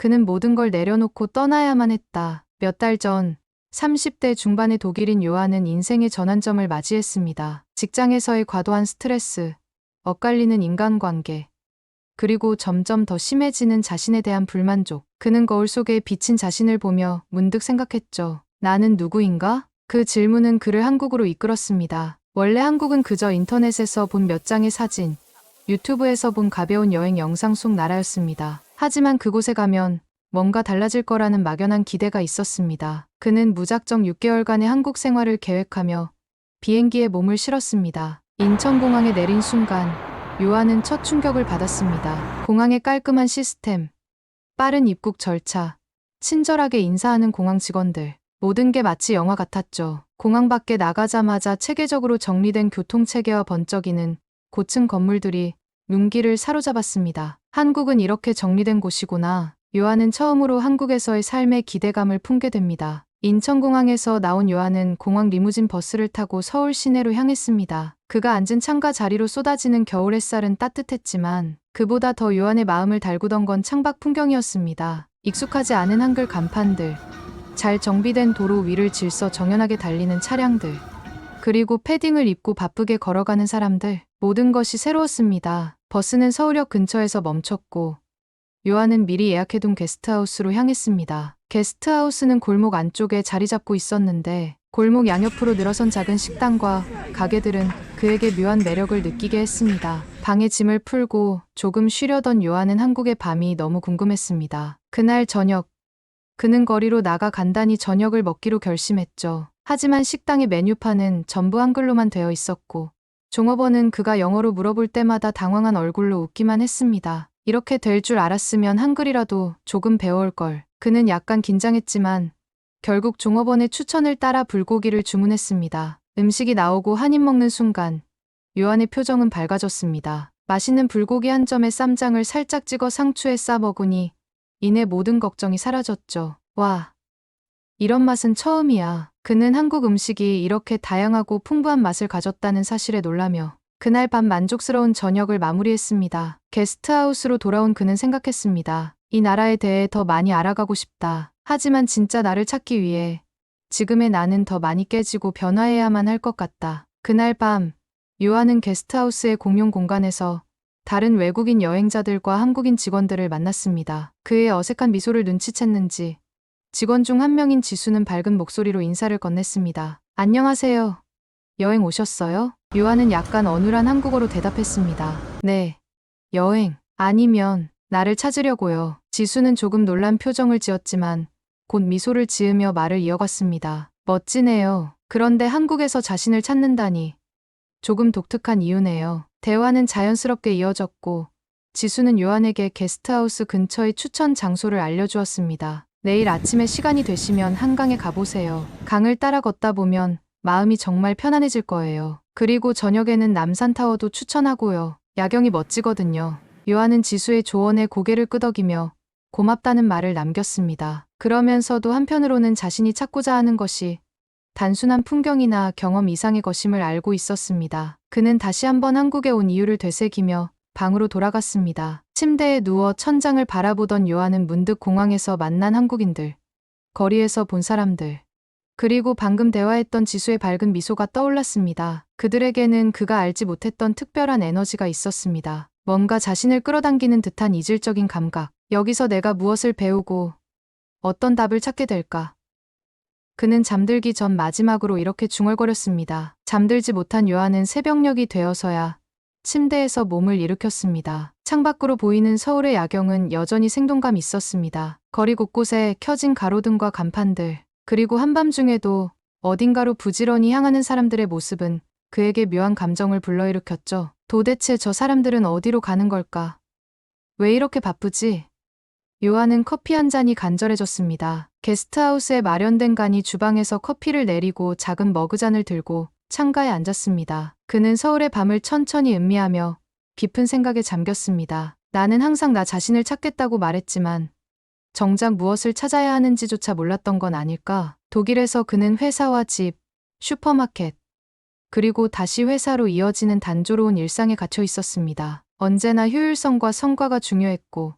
그는 모든 걸 내려놓고 떠나야만 했다. 몇 달 전 30대 중반의 독일인 요한은 인생의 전환점을 맞이했습니다. 직장에서의 과도한 스트레스, 엇갈리는 인간관계, 그리고 점점 더 심해지는 자신에 대한 불만족. 그는 거울 속에 비친 자신을 보며 문득 생각했죠. 나는 누구인가? 그 질문은 그를 한국으로 이끌었습니다. 원래 한국은 그저 인터넷에서 본 몇 장의 사진, 유튜브에서 본 가벼운 여행 영상 속 나라였습니다. 하지만 그곳에 가면 뭔가 달라질 거라는 막연한 기대가 있었습니다. 그는 무작정 6개월간의 한국 생활을 계획하며 비행기에 몸을 실었습니다. 인천공항에 내린 순간 요한은 첫 충격을 받았습니다. 공항의 깔끔한 시스템, 빠른 입국 절차, 친절하게 인사하는 공항 직원들, 모든 게 마치 영화 같았죠. 공항 밖에 나가자마자 체계적으로 정리된 교통체계와 번쩍이는 고층 건물들이 눈길을 사로잡았습니다. 한국은 이렇게 정리된 곳이구나. 요한은 처음으로 한국에서의 삶의 기대감을 품게 됩니다. 인천공항에서 나온 요한은 공항 리무진 버스를 타고 서울 시내로 향했습니다. 그가 앉은 창가 자리로 쏟아지는 겨울 햇살은 따뜻했지만 그보다 더 요한의 마음을 달구던 건 창밖 풍경이었습니다. 익숙하지 않은 한글 간판들, 잘 정비된 도로 위를 질서 정연하게 달리는 차량들, 그리고 패딩을 입고 바쁘게 걸어가는 사람들, 모든 것이 새로웠습니다. 버스는 서울역 근처에서 멈췄고 요한은 미리 예약해둔 게스트하우스로 향했습니다. 게스트하우스는 골목 안쪽에 자리 잡고 있었는데 골목 양옆으로 늘어선 작은 식당과 가게들은 그에게 묘한 매력을 느끼게 했습니다. 방에 짐을 풀고 조금 쉬려던 요한은 한국의 밤이 너무 궁금했습니다. 그날 저녁, 그는 거리로 나가 간단히 저녁을 먹기로 결심했죠. 하지만 식당의 메뉴판은 전부 한글로만 되어 있었고 종업원은 그가 영어로 물어볼 때마다 당황한 얼굴로 웃기만 했습니다. 이렇게 될 줄 알았으면 한글이라도 조금 배워올 걸. 그는 약간 긴장했지만 결국 종업원의 추천을 따라 불고기를 주문했습니다. 음식이 나오고 한 입 먹는 순간 요한의 표정은 밝아졌습니다. 맛있는 불고기 한 점에 쌈장을 살짝 찍어 상추에 싸 먹으니 이내 모든 걱정이 사라졌죠. 와, 이런 맛은 처음이야. 그는 한국 음식이 이렇게 다양하고 풍부한 맛을 가졌다는 사실에 놀라며 그날 밤 만족스러운 저녁을 마무리했습니다. 게스트하우스로 돌아온 그는 생각했습니다. 이 나라에 대해 더 많이 알아가고 싶다. 하지만 진짜 나를 찾기 위해 지금의 나는 더 많이 깨지고 변화해야만 할 것 같다. 그날 밤 요한은 게스트하우스의 공용 공간에서 다른 외국인 여행자들과 한국인 직원들을 만났습니다. 그의 어색한 미소를 눈치챘는지 직원 중 한 명인 지수는 밝은 목소리로 인사를 건넸습니다. 안녕하세요. 여행 오셨어요? 요한은 약간 어눌한 한국어로 대답했습니다. 네. 여행. 아니면 나를 찾으려고요. 지수는 조금 놀란 표정을 지었지만 곧 미소를 지으며 말을 이어갔습니다. 멋지네요. 그런데 한국에서 자신을 찾는다니 조금 독특한 이유네요. 대화는 자연스럽게 이어졌고 지수는 요한에게 게스트하우스 근처의 추천 장소를 알려주었습니다. 내일 아침에 시간이 되시면 한강에 가보세요. 강을 따라 걷다 보면 마음이 정말 편안해질 거예요. 그리고 저녁에는 남산타워도 추천하고요. 야경이 멋지거든요. 요한은 지수의 조언에 고개를 끄덕이며 고맙다는 말을 남겼습니다. 그러면서도 한편으로는 자신이 찾고자 하는 것이 단순한 풍경이나 경험 이상의 것임을 알고 있었습니다. 그는 다시 한번 한국에 온 이유를 되새기며 방으로 돌아갔습니다. 침대에 누워 천장을 바라보던 요한은 문득 공항에서 만난 한국인들, 거리에서 본 사람들, 그리고 방금 대화했던 지수의 밝은 미소가 떠올랐습니다. 그들에게는 그가 알지 못했던 특별한 에너지가 있었습니다. 뭔가 자신을 끌어당기는 듯한 이질적인 감각. 여기서 내가 무엇을 배우고 어떤 답을 찾게 될까? 그는 잠들기 전 마지막으로 이렇게 중얼거렸습니다. 잠들지 못한 요한은 새벽녘이 되어서야 침대에서 몸을 일으켰습니다. 창밖으로 보이는 서울의 야경은 여전히 생동감 있었습니다. 거리 곳곳에 켜진 가로등과 간판들, 그리고 한밤중에도 어딘가로 부지런히 향하는 사람들의 모습은 그에게 묘한 감정을 불러일으켰죠. 도대체 저 사람들은 어디로 가는 걸까? 왜 이렇게 바쁘지? 요한은 커피 한 잔이 간절해졌습니다. 게스트하우스에 마련된 간이 주방에서 커피를 내리고 작은 머그잔을 들고 창가에 앉았습니다. 그는 서울의 밤을 천천히 음미하며 깊은 생각에 잠겼습니다. 나는 항상 나 자신을 찾겠다고 말했지만 정작 무엇을 찾아야 하는지조차 몰랐던 건 아닐까? 독일에서 그는 회사와 집, 슈퍼마켓, 그리고 다시 회사로 이어지는 단조로운 일상에 갇혀 있었습니다. 언제나 효율성과 성과가 중요했고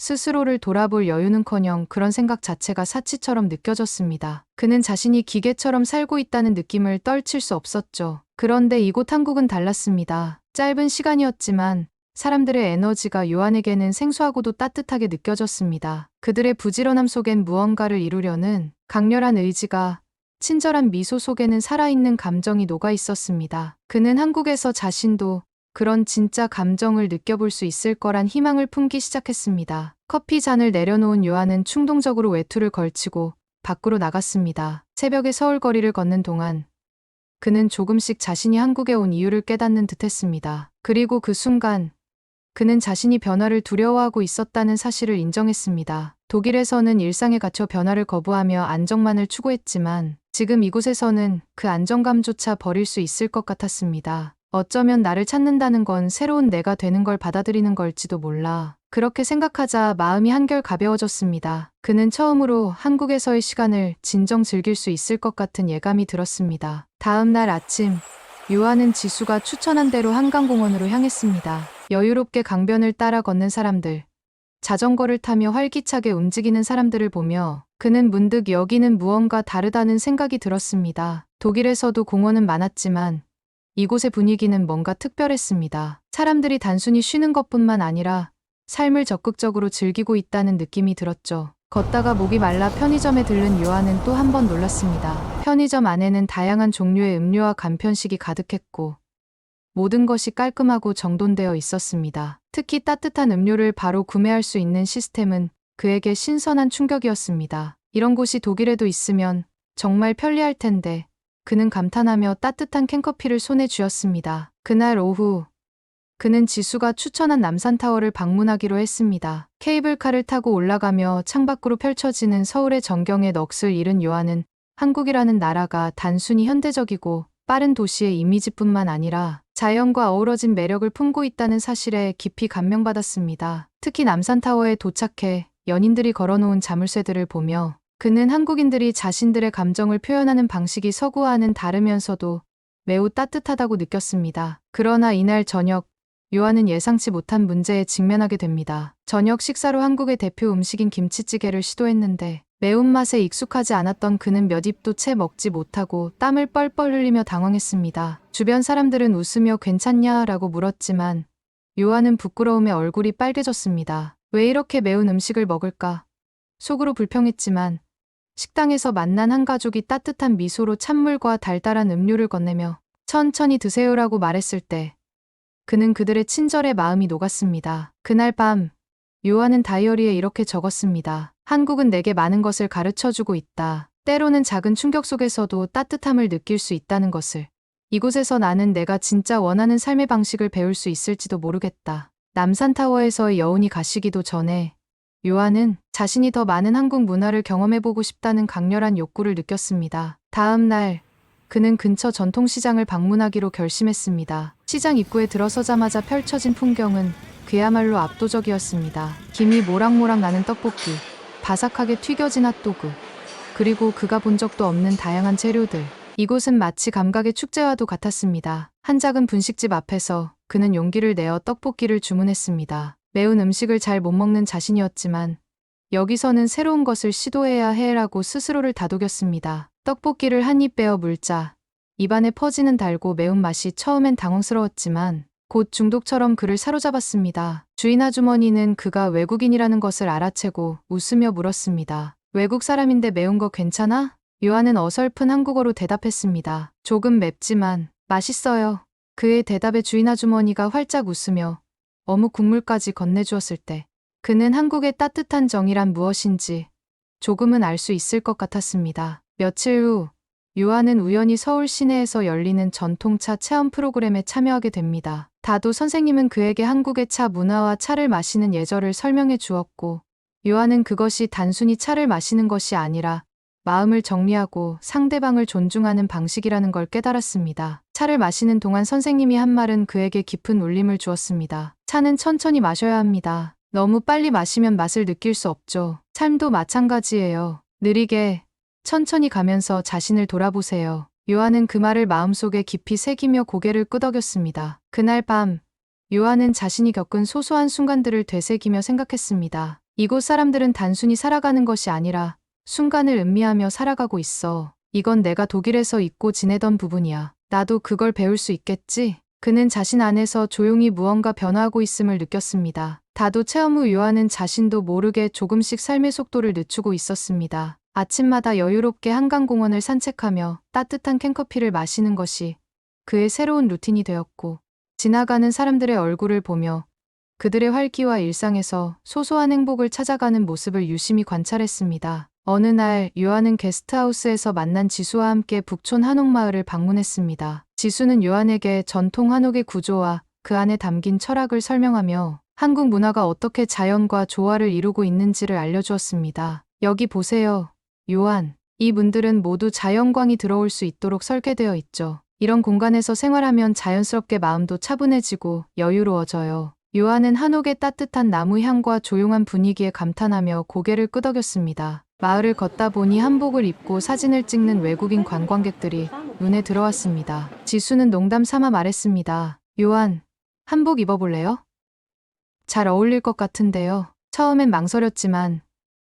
스스로를 돌아볼 여유는커녕 그런 생각 자체가 사치처럼 느껴졌습니다. 그는 자신이 기계처럼 살고 있다는 느낌을 떨칠 수 없었죠. 그런데 이곳 한국은 달랐습니다. 짧은 시간이었지만 사람들의 에너지가 요한에게는 생소하고도 따뜻하게 느껴졌습니다. 그들의 부지런함 속엔 무언가를 이루려는 강렬한 의지가, 친절한 미소 속에는 살아있는 감정이 녹아 있었습니다. 그는 한국에서 자신도 그런 진짜 감정을 느껴볼 수 있을 거란 희망을 품기 시작했습니다. 커피 잔을 내려놓은 요한은 충동적으로 외투를 걸치고 밖으로 나갔습니다. 새벽의 서울 거리를 걷는 동안 그는 조금씩 자신이 한국에 온 이유를 깨닫는 듯했습니다. 그리고 그 순간 그는 자신이 변화를 두려워하고 있었다는 사실을 인정했습니다. 독일에서는 일상에 갇혀 변화를 거부하며 안정만을 추구했지만 지금 이곳에서는 그 안정감조차 버릴 수 있을 것 같았습니다. 어쩌면 나를 찾는다는 건 새로운 내가 되는 걸 받아들이는 걸지도 몰라. 그렇게 생각하자 마음이 한결 가벼워졌습니다. 그는 처음으로 한국에서의 시간을 진정 즐길 수 있을 것 같은 예감이 들었습니다. 다음 날 아침, 요한은 지수가 추천한 대로 한강공원으로 향했습니다. 여유롭게 강변을 따라 걷는 사람들, 자전거를 타며 활기차게 움직이는 사람들을 보며 그는 문득 여기는 무언가 다르다는 생각이 들었습니다. 독일에서도 공원은 많았지만 이곳의 분위기는 뭔가 특별했습니다. 사람들이 단순히 쉬는 것뿐만 아니라 삶을 적극적으로 즐기고 있다는 느낌이 들었죠. 걷다가 목이 말라 편의점에 들른 요한은 또 한 번 놀랐습니다. 편의점 안에는 다양한 종류의 음료와 간편식이 가득했고 모든 것이 깔끔하고 정돈되어 있었습니다. 특히 따뜻한 음료를 바로 구매할 수 있는 시스템은 그에게 신선한 충격이었습니다. 이런 곳이 독일에도 있으면 정말 편리할 텐데 그는 감탄하며 따뜻한 캔커피를 손에 쥐었습니다. 그날 오후 그는 지수가 추천한 남산타워를 방문하기로 했습니다. 케이블카를 타고 올라가며 창밖으로 펼쳐지는 서울의 전경에 넋을 잃은 요한은 한국이라는 나라가 단순히 현대적이고 빠른 도시의 이미지뿐만 아니라 자연과 어우러진 매력을 품고 있다는 사실에 깊이 감명받았습니다. 특히 남산타워에 도착해 연인들이 걸어놓은 자물쇠들을 보며 그는 한국인들이 자신들의 감정을 표현하는 방식이 서구와는 다르면서도 매우 따뜻하다고 느꼈습니다. 그러나 이날 저녁, 요한은 예상치 못한 문제에 직면하게 됩니다. 저녁 식사로 한국의 대표 음식인 김치찌개를 시도했는데 매운맛에 익숙하지 않았던 그는 몇 입도 채 먹지 못하고 땀을 뻘뻘 흘리며 당황했습니다. 주변 사람들은 웃으며 괜찮냐라고 물었지만 요한은 부끄러움에 얼굴이 빨개졌습니다. 왜 이렇게 매운 음식을 먹을까? 속으로 불평했지만 식당에서 만난 한 가족이 따뜻한 미소로 찬물과 달달한 음료를 건네며 천천히 드세요라고 말했을 때 그는 그들의 친절의 마음이 녹았습니다. 그날 밤 요한은 다이어리에 이렇게 적었습니다. 한국은 내게 많은 것을 가르쳐주고 있다. 때로는 작은 충격 속에서도 따뜻함을 느낄 수 있다는 것을. 이곳에서 나는 내가 진짜 원하는 삶의 방식을 배울 수 있을지도 모르겠다. 남산타워에서의 여운이 가시기도 전에 요한은 자신이 더 많은 한국 문화를 경험해보고 싶다는 강렬한 욕구를 느꼈습니다. 다음 날 그는 근처 전통시장을 방문하기로 결심했습니다. 시장 입구에 들어서자마자 펼쳐진 풍경은 그야말로 압도적이었습니다. 김이 모락모락 나는 떡볶이, 바삭하게 튀겨진 핫도그, 그리고 그가 본 적도 없는 다양한 재료들. 이곳은 마치 감각의 축제와도 같았습니다. 한 작은 분식집 앞에서 그는 용기를 내어 떡볶이를 주문했습니다. 매운 음식을 잘 못 먹는 자신이었지만 여기서는 새로운 것을 시도해야 해라고 스스로를 다독였습니다. 떡볶이를 한 입 베어 물자 입안에 퍼지는 달고 매운맛이 처음엔 당황스러웠지만 곧 중독처럼 그를 사로잡았습니다. 주인 아주머니는 그가 외국인이라는 것을 알아채고 웃으며 물었습니다. 외국 사람인데 매운 거 괜찮아? 요한은 어설픈 한국어로 대답했습니다. 조금 맵지만 맛있어요. 그의 대답에 주인 아주머니가 활짝 웃으며 어묵 국물까지 건네주었을 때 그는 한국의 따뜻한 정이란 무엇인지 조금은 알 수 있을 것 같았습니다. 며칠 후 요한은 우연히 서울 시내에서 열리는 전통차 체험 프로그램에 참여하게 됩니다. 다도 선생님은 그에게 한국의 차 문화와 차를 마시는 예절을 설명해 주었고 요한은 그것이 단순히 차를 마시는 것이 아니라 마음을 정리하고 상대방을 존중하는 방식이라는 걸 깨달았습니다. 차를 마시는 동안 선생님이 한 말은 그에게 깊은 울림을 주었습니다. 차는 천천히 마셔야 합니다. 너무 빨리 마시면 맛을 느낄 수 없죠. 삶도 마찬가지예요. 느리게, 천천히 가면서 자신을 돌아보세요. 요한은 그 말을 마음속에 깊이 새기며 고개를 끄덕였습니다. 그날 밤, 요한은 자신이 겪은 소소한 순간들을 되새기며 생각했습니다. 이곳 사람들은 단순히 살아가는 것이 아니라 순간을 음미하며 살아가고 있어. 이건 내가 독일에서 잊고 지내던 부분이야. 나도 그걸 배울 수 있겠지? 그는 자신 안에서 조용히 무언가 변화하고 있음을 느꼈습니다. 다도 체험 후 요한은 자신도 모르게 조금씩 삶의 속도를 늦추고 있었습니다. 아침마다 여유롭게 한강공원을 산책하며 따뜻한 캔커피를 마시는 것이 그의 새로운 루틴이 되었고, 지나가는 사람들의 얼굴을 보며 그들의 활기와 일상에서 소소한 행복을 찾아가는 모습을 유심히 관찰했습니다. 어느 날 요한은 게스트하우스에서 만난 지수와 함께 북촌 한옥마을을 방문했습니다. 지수는 요한에게 전통 한옥의 구조와 그 안에 담긴 철학을 설명하며 한국 문화가 어떻게 자연과 조화를 이루고 있는지를 알려주었습니다. 여기 보세요, 요한. 이 문들은 모두 자연광이 들어올 수 있도록 설계되어 있죠. 이런 공간에서 생활하면 자연스럽게 마음도 차분해지고 여유로워져요. 요한은 한옥의 따뜻한 나무 향과 조용한 분위기에 감탄하며 고개를 끄덕였습니다. 마을을 걷다 보니 한복을 입고 사진을 찍는 외국인 관광객들이 눈에 들어왔습니다. 지수는 농담 삼아 말했습니다. 요한, 한복 입어볼래요? 잘 어울릴 것 같은데요. 처음엔 망설였지만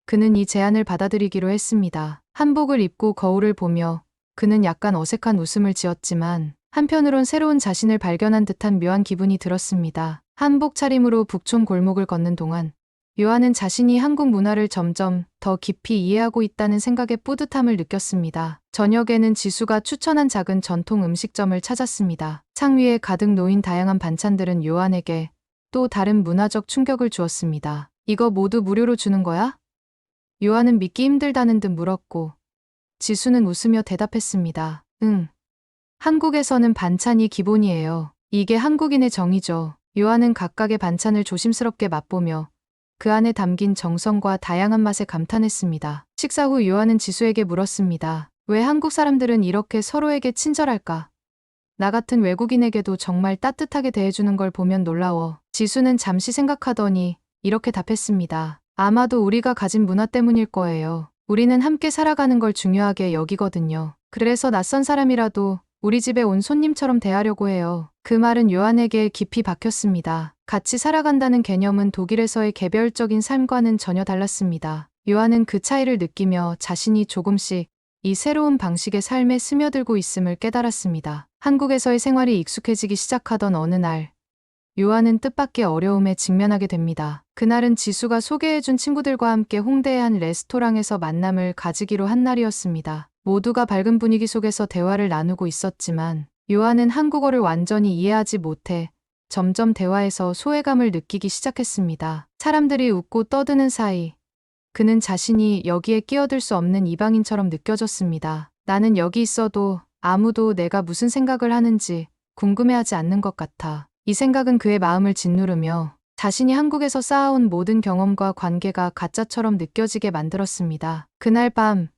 그는 이 제안을 받아들이기로 했습니다. 한복을 입고 거울을 보며 그는 약간 어색한 웃음을 지었지만 한편으론 새로운 자신을 발견한 듯한 묘한 기분이 들었습니다. 한복 차림으로 북촌 골목을 걷는 동안 요한은 자신이 한국 문화를 점점 더 깊이 이해하고 있다는 생각에 뿌듯함을 느꼈습니다. 저녁에는 지수가 추천한 작은 전통 음식점을 찾았습니다. 창 위에 가득 놓인 다양한 반찬들은 요한에게 또 다른 문화적 충격을 주었습니다. 이거 모두 무료로 주는 거야? 요한은 믿기 힘들다는 듯 물었고, 지수는 웃으며 대답했습니다. 응. 한국에서는 반찬이 기본이에요. 이게 한국인의 정이죠. 요한은 각각의 반찬을 조심스럽게 맛보며 그 안에 담긴 정성과 다양한 맛에 감탄했습니다. 식사 후 요한은 지수에게 물었습니다. 왜 한국 사람들은 이렇게 서로에게 친절할까? 나 같은 외국인에게도 정말 따뜻하게 대해주는 걸 보면 놀라워. 지수는 잠시 생각하더니 이렇게 답했습니다. 아마도 우리가 가진 문화 때문일 거예요. 우리는 함께 살아가는 걸 중요하게 여기거든요. 그래서 낯선 사람이라도 우리 집에 온 손님처럼 대하려고 해요. 그 말은 요한에게 깊이 박혔습니다. 같이 살아간다는 개념은 독일에서의 개별적인 삶과는 전혀 달랐습니다. 요한은 그 차이를 느끼며 자신이 조금씩 이 새로운 방식의 삶에 스며들고 있음을 깨달았습니다. 한국에서의 생활이 익숙해지기 시작하던 어느 날, 요한은 뜻밖의 어려움에 직면하게 됩니다. 그날은 지수가 소개해준 친구들과 함께 홍대의 한 레스토랑에서 만남을 가지기로 한 날이었습니다. 모두가 밝은 분위기 속에서 대화를 나누고 있었지만 요한은 한국어를 완전히 이해하지 못해 점점 대화에서 소외감을 느끼기 시작했습니다. 사람들이 웃고 떠드는 사이 그는 자신이 여기에 끼어들 수 없는 이방인처럼 느껴졌습니다. 나는 여기 있어도 아무도 내가 무슨 생각을 하는지 궁금해하지 않는 것 같아. 이 생각은 그의 마음을 짓누르며 자신이 한국에서 쌓아온 모든 경험과 관계가 가짜처럼 느껴지게 만들었습니다. 그날 밤,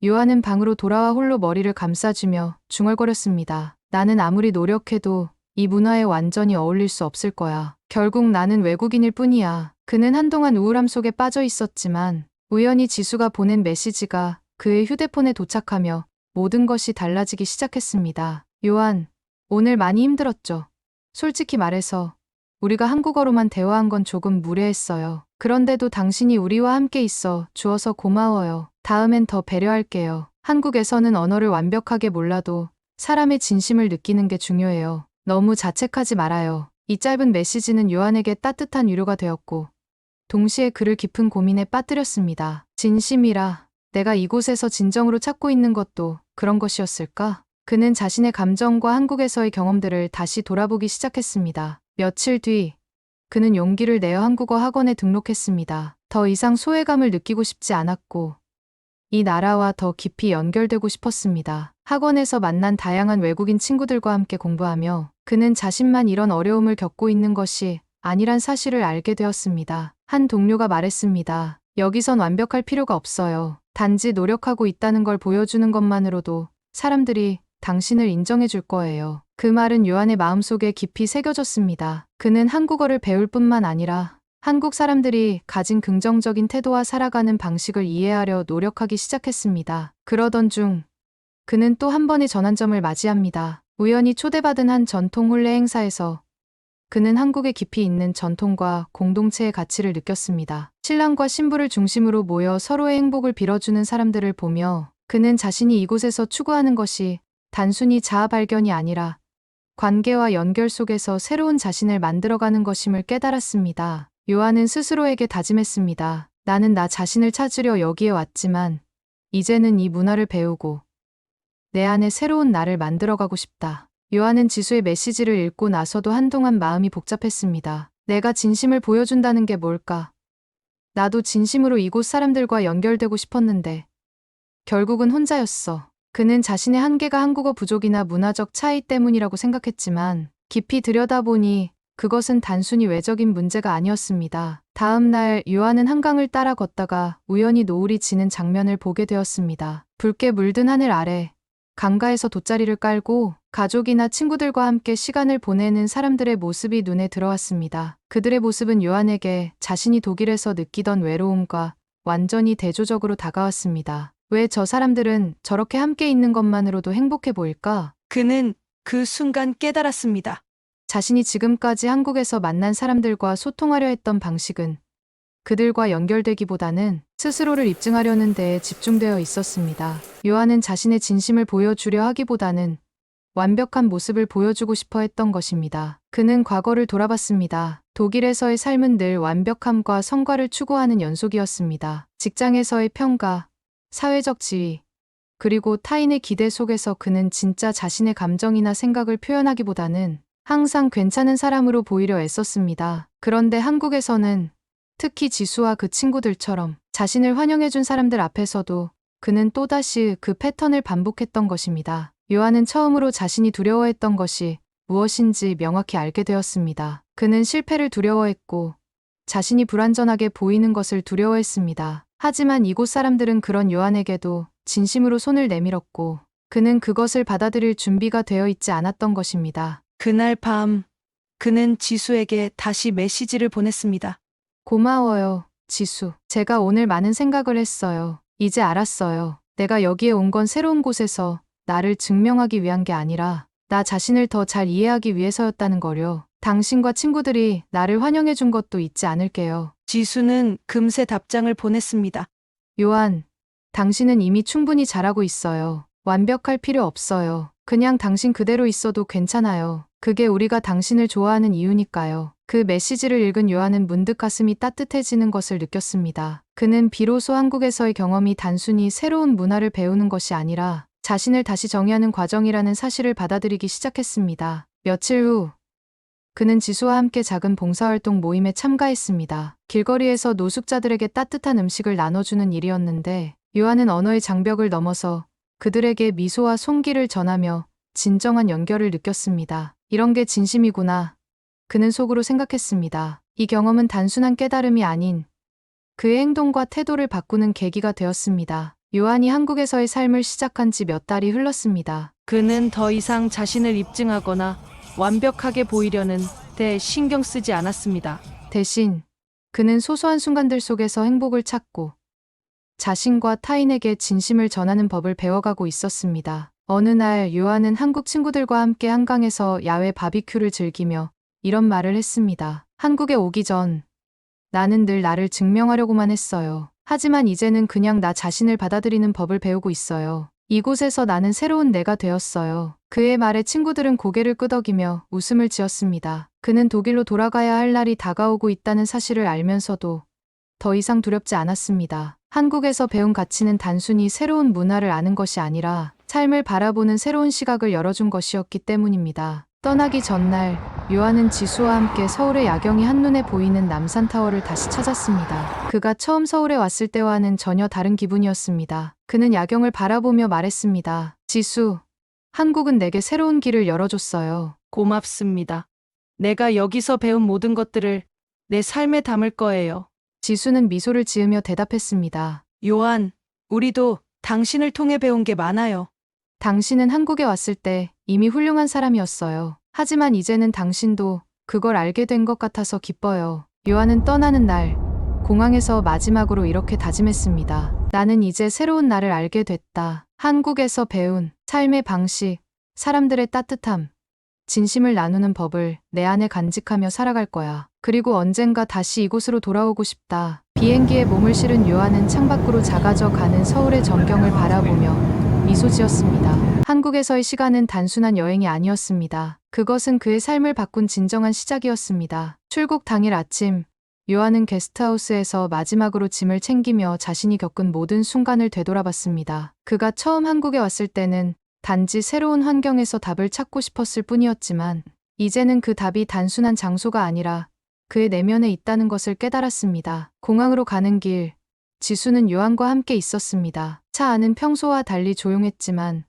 요한은 방으로 돌아와 홀로 머리를 감싸주며 중얼거렸습니다. 나는 아무리 노력해도 이 문화에 완전히 어울릴 수 없을 거야. 결국 나는 외국인일 뿐이야. 그는 한동안 우울함 속에 빠져 있었지만 우연히 지수가 보낸 메시지가 그의 휴대폰에 도착하며 모든 것이 달라지기 시작했습니다. 요한, 오늘 많이 힘들었죠? 솔직히 말해서 우리가 한국어로만 대화한 건 조금 무례했어요. 그런데도 당신이 우리와 함께 있어 주어서 고마워요. 다음엔 더 배려할게요. 한국에서는 언어를 완벽하게 몰라도 사람의 진심을 느끼는 게 중요해요. 너무 자책하지 말아요. 이 짧은 메시지는 요한에게 따뜻한 위로가 되었고 동시에 그를 깊은 고민에 빠뜨렸습니다. 진심이라 내가 이곳에서 진정으로 찾고 있는 것도 그런 것이었을까? 그는 자신의 감정과 한국에서의 경험들을 다시 돌아보기 시작했습니다. 며칠 뒤, 그는 용기를 내어 한국어 학원에 등록했습니다. 더 이상 소외감을 느끼고 싶지 않았고, 이 나라와 더 깊이 연결되고 싶었습니다. 학원에서 만난 다양한 외국인 친구들과 함께 공부하며, 그는 자신만 이런 어려움을 겪고 있는 것이 아니란 사실을 알게 되었습니다. 한 동료가 말했습니다. 여기선 완벽할 필요가 없어요. 단지 노력하고 있다는 걸 보여주는 것만으로도 사람들이 당신을 인정해 줄 거예요. 그 말은 요한의 마음속에 깊이 새겨졌습니다. 그는 한국어를 배울 뿐만 아니라 한국 사람들이 가진 긍정적인 태도와 살아가는 방식을 이해하려 노력하기 시작했습니다. 그러던 중 그는 또 한 번의 전환점을 맞이합니다. 우연히 초대받은 한 전통 혼례 행사에서 그는 한국에 깊이 있는 전통과 공동체의 가치를 느꼈습니다. 신랑과 신부를 중심으로 모여 서로의 행복을 빌어주는 사람들을 보며 그는 자신이 이곳에서 추구하는 것이 단순히 자아 발견이 아니라 관계와 연결 속에서 새로운 자신을 만들어가는 것임을 깨달았습니다. 요한은 스스로에게 다짐했습니다. 나는 나 자신을 찾으려 여기에 왔지만 이제는 이 문화를 배우고 내 안에 새로운 나를 만들어가고 싶다. 요한은 지수의 메시지를 읽고 나서도 한동안 마음이 복잡했습니다. 내가 진심을 보여준다는 게 뭘까? 나도 진심으로 이곳 사람들과 연결되고 싶었는데 결국은 혼자였어. 그는 자신의 한계가 한국어 부족이나 문화적 차이 때문이라고 생각했지만 깊이 들여다보니 그것은 단순히 외적인 문제가 아니었습니다. 다음 날 요한은 한강을 따라 걷다가 우연히 노을이 지는 장면을 보게 되었습니다. 붉게 물든 하늘 아래 강가에서 돗자리를 깔고 가족이나 친구들과 함께 시간을 보내는 사람들의 모습이 눈에 들어왔습니다. 그들의 모습은 요한에게 자신이 독일에서 느끼던 외로움과 완전히 대조적으로 다가왔습니다. 왜 저 사람들은 저렇게 함께 있는 것만으로도 행복해 보일까? 그는 그 순간 깨달았습니다. 자신이 지금까지 한국에서 만난 사람들과 소통하려 했던 방식은 그들과 연결되기보다는 스스로를 입증하려는 데에 집중되어 있었습니다. 요한은 자신의 진심을 보여주려 하기보다는 완벽한 모습을 보여주고 싶어 했던 것입니다. 그는 과거를 돌아봤습니다. 독일에서의 삶은 늘 완벽함과 성과를 추구하는 연속이었습니다. 직장에서의 평가, 사회적 지위, 그리고 타인의 기대 속에서 그는 진짜 자신의 감정이나 생각을 표현하기보다는 항상 괜찮은 사람으로 보이려 애썼습니다. 그런데 한국에서는 특히 지수와 그 친구들처럼 자신을 환영해준 사람들 앞에서도 그는 또다시 그 패턴을 반복했던 것입니다. 요한은 처음으로 자신이 두려워했던 것이 무엇인지 명확히 알게 되었습니다. 그는 실패를 두려워했고 자신이 불완전하게 보이는 것을 두려워했습니다. 하지만 이곳 사람들은 그런 요한에게도 진심으로 손을 내밀었고 그는 그것을 받아들일 준비가 되어 있지 않았던 것입니다. 그날 밤 그는 지수에게 다시 메시지를 보냈습니다. 고마워요, 지수. 제가 오늘 많은 생각을 했어요. 이제 알았어요. 내가 여기에 온 건 새로운 곳에서 나를 증명하기 위한 게 아니라 나 자신을 더 잘 이해하기 위해서였다는 거요. 당신과 친구들이 나를 환영해 준 것도 잊지 않을게요. 지수는 금세 답장을 보냈습니다. 요한, 당신은 이미 충분히 잘하고 있어요. 완벽할 필요 없어요. 그냥 당신 그대로 있어도 괜찮아요. 그게 우리가 당신을 좋아하는 이유니까요. 그 메시지를 읽은 요한은 문득 가슴이 따뜻해지는 것을 느꼈습니다. 그는 비로소 한국에서의 경험이 단순히 새로운 문화를 배우는 것이 아니라 자신을 다시 정의하는 과정이라는 사실을 받아들이기 시작했습니다. 며칠 후, 그는 지수와 함께 작은 봉사활동 모임에 참가했습니다. 길거리에서 노숙자들에게 따뜻한 음식을 나눠주는 일이었는데 요한은 언어의 장벽을 넘어서 그들에게 미소와 손길을 전하며 진정한 연결을 느꼈습니다. 이런 게 진심이구나. 그는 속으로 생각했습니다. 이 경험은 단순한 깨달음이 아닌 그의 행동과 태도를 바꾸는 계기가 되었습니다. 요한이 한국에서의 삶을 시작한 지 몇 달이 흘렀습니다. 그는 더 이상 자신을 입증하거나 완벽하게 보이려는 데 신경 쓰지 않았습니다. 대신 그는 소소한 순간들 속에서 행복을 찾고 자신과 타인에게 진심을 전하는 법을 배워가고 있었습니다. 어느 날 요한은 한국 친구들과 함께 한강에서 야외 바비큐를 즐기며 이런 말을 했습니다. 한국에 오기 전 나는 늘 나를 증명하려고만 했어요. 하지만 이제는 그냥 나 자신을 받아들이는 법을 배우고 있어요. 이곳에서 나는 새로운 내가 되었어요. 그의 말에 친구들은 고개를 끄덕이며 웃음을 지었습니다. 그는 독일로 돌아가야 할 날이 다가오고 있다는 사실을 알면서도 더 이상 두렵지 않았습니다. 한국에서 배운 가치는 단순히 새로운 문화를 아는 것이 아니라 삶을 바라보는 새로운 시각을 열어준 것이었기 때문입니다. 떠나기 전날 요한은 지수와 함께 서울의 야경이 한눈에 보이는 남산타워를 다시 찾았습니다. 그가 처음 서울에 왔을 때와는 전혀 다른 기분이었습니다. 그는 야경을 바라보며 말했습니다. 지수, 한국은 내게 새로운 길을 열어줬어요. 고맙습니다. 내가 여기서 배운 모든 것들을 내 삶에 담을 거예요. 지수는 미소를 지으며 대답했습니다. 요한, 우리도 당신을 통해 배운 게 많아요. 당신은 한국에 왔을 때 이미 훌륭한 사람이었어요. 하지만 이제는 당신도 그걸 알게 된 것 같아서 기뻐요. 요한은 떠나는 날, 공항에서 마지막으로 이렇게 다짐했습니다. 나는 이제 새로운 나를 알게 됐다. 한국에서 배운 삶의 방식, 사람들의 따뜻함, 진심을 나누는 법을 내 안에 간직하며 살아갈 거야. 그리고 언젠가 다시 이곳으로 돌아오고 싶다. 비행기에 몸을 실은 요한은 창밖으로 작아져 가는 서울의 전경을 바라보며 미소 지었습니다. 한국에서의 시간은 단순한 여행이 아니었습니다. 그것은 그의 삶을 바꾼 진정한 시작이었습니다. 출국 당일 아침, 요한은 게스트하우스에서 마지막으로 짐을 챙기며 자신이 겪은 모든 순간을 되돌아봤습니다. 그가 처음 한국에 왔을 때는 단지 새로운 환경에서 답을 찾고 싶었을 뿐이었지만, 이제는 그 답이 단순한 장소가 아니라 그의 내면에 있다는 것을 깨달았습니다. 공항으로 가는 길, 지수는 요한과 함께 있었습니다. 차 안은 평소와 달리 조용했지만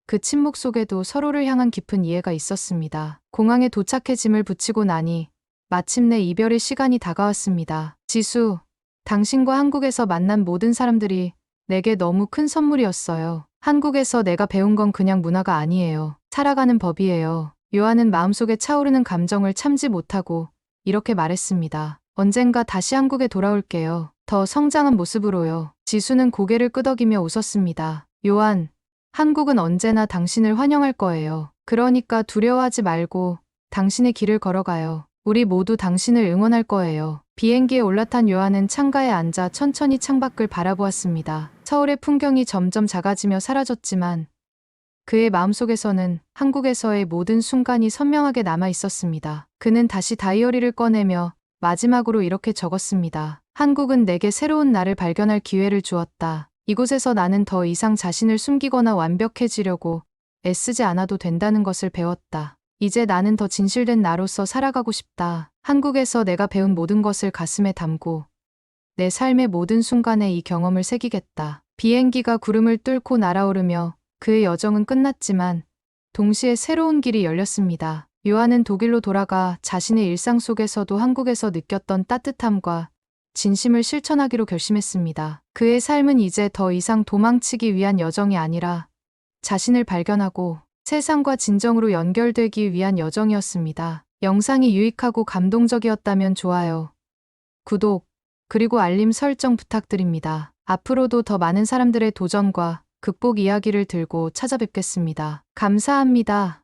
그 침묵 속에도 서로를 향한 깊은 이해가 있었습니다. 공항에 도착해 짐을 붙이고 나니 마침내 이별의 시간이 다가왔습니다. 지수, 당신과 한국에서 만난 모든 사람들이 내게 너무 큰 선물이었어요. 한국에서 내가 배운 건 그냥 문화가 아니에요. 살아가는 법이에요. 요한은 마음속에 차오르는 감정을 참지 못하고 이렇게 말했습니다. 언젠가 다시 한국에 돌아올게요. 더 성장한 모습으로요. 지수는 고개를 끄덕이며 웃었습니다. 요한, 한국은 언제나 당신을 환영할 거예요. 그러니까 두려워하지 말고 당신의 길을 걸어가요. 우리 모두 당신을 응원할 거예요. 비행기에 올라탄 요한은 창가에 앉아 천천히 창밖을 바라보았습니다. 서울의 풍경이 점점 작아지며 사라졌지만 그의 마음속에서는 한국에서의 모든 순간이 선명하게 남아 있었습니다. 그는 다시 다이어리를 꺼내며 마지막으로 이렇게 적었습니다. 한국은 내게 새로운 나를 발견할 기회를 주었다. 이곳에서 나는 더 이상 자신을 숨기거나 완벽해지려고 애쓰지 않아도 된다는 것을 배웠다. 이제 나는 더 진실된 나로서 살아가고 싶다. 한국에서 내가 배운 모든 것을 가슴에 담고 내 삶의 모든 순간에 이 경험을 새기겠다. 비행기가 구름을 뚫고 날아오르며 그의 여정은 끝났지만 동시에 새로운 길이 열렸습니다. 요한은 독일로 돌아가 자신의 일상 속에서도 한국에서 느꼈던 따뜻함과 진심을 실천하기로 결심했습니다. 그의 삶은 이제 더 이상 도망치기 위한 여정이 아니라 자신을 발견하고 세상과 진정으로 연결되기 위한 여정이었습니다. 영상이 유익하고 감동적이었다면 좋아요, 구독, 그리고 알림 설정 부탁드립니다. 앞으로도 더 많은 사람들의 도전과 극복 이야기를 들고 찾아뵙겠습니다. 감사합니다.